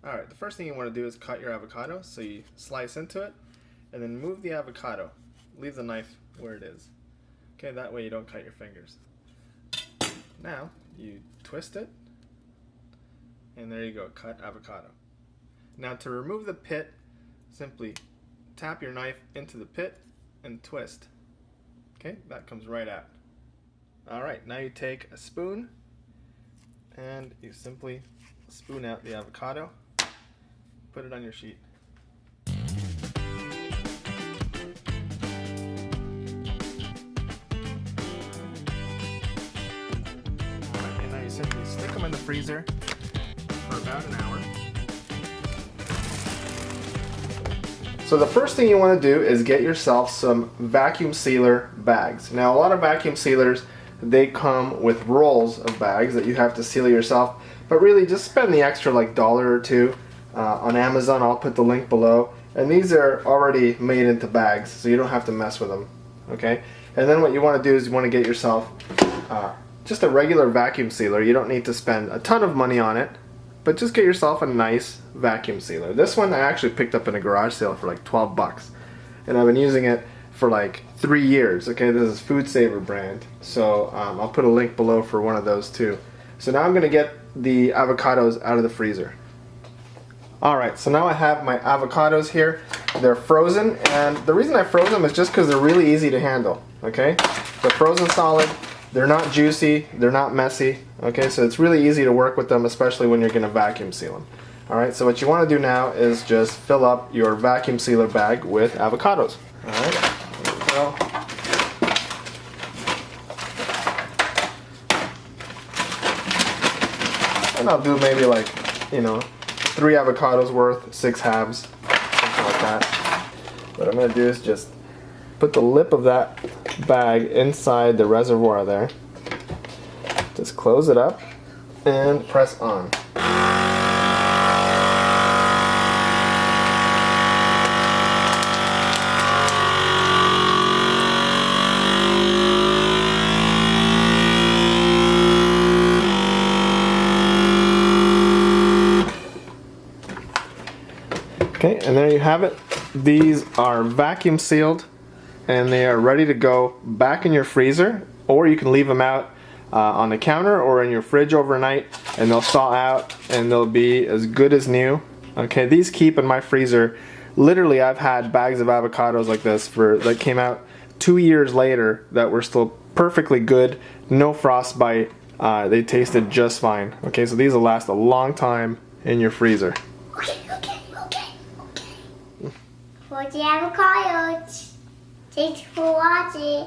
Alright, the first thing you want to do is cut your avocado. So you slice into it and then move the avocado. Leave the knife where it is. Okay, that way you don't cut your fingers. Now you twist it and there you go, cut avocado. Now to remove the pit, simply tap your knife into the pit and twist. Okay, that comes right out. Alright, now you take a spoon and you simply spoon out the avocado. Put it on your sheet. Alright, and now you simply stick them in the freezer for about an hour. So the first thing you want to do is get yourself some vacuum sealer bags. Now a lot of vacuum sealers, they come with rolls of bags that you have to seal yourself, but really just spend the extra like $1 or $2 on Amazon. I'll put the link below, and these are already made into bags so you don't have to mess with them. Okay, and then what you want to do is you want to get yourself just a regular vacuum sealer. You don't need to spend a ton of money on it, but just get yourself a nice vacuum sealer. This one I actually picked up in a garage sale for like 12 bucks, and I've been using it for like 3 years. Okay, this is Food Saver brand, so I'll put a link below for one of those too. So now I'm gonna get the avocados out of the freezer. Alright, so now I have my avocados here. They're frozen, and the reason I froze them is just because they're really easy to handle. Okay, they're frozen solid, they're not juicy, they're not messy. Okay, so it's really easy to work with them, especially when you're gonna vacuum seal them. Alright, so what you want to do now is just fill up your vacuum sealer bag with avocados. Alright, here we go. And I'll do maybe like, 3 avocados worth, 6 halves, something like that. What I'm going to do is just put the lip of that bag inside the reservoir there. Just close it up and press on. Okay, and there you have it. These are vacuum sealed and they are ready to go back in your freezer, or you can leave them out on the counter or in your fridge overnight, and they'll thaw out and they'll be as good as new. Okay, these keep in my freezer. Literally, I've had bags of avocados like this that came out 2 years later that were still perfectly good, no frostbite. They tasted just fine. Okay, so these will last a long time in your freezer. Okay. For the avocados. Thanks for watching.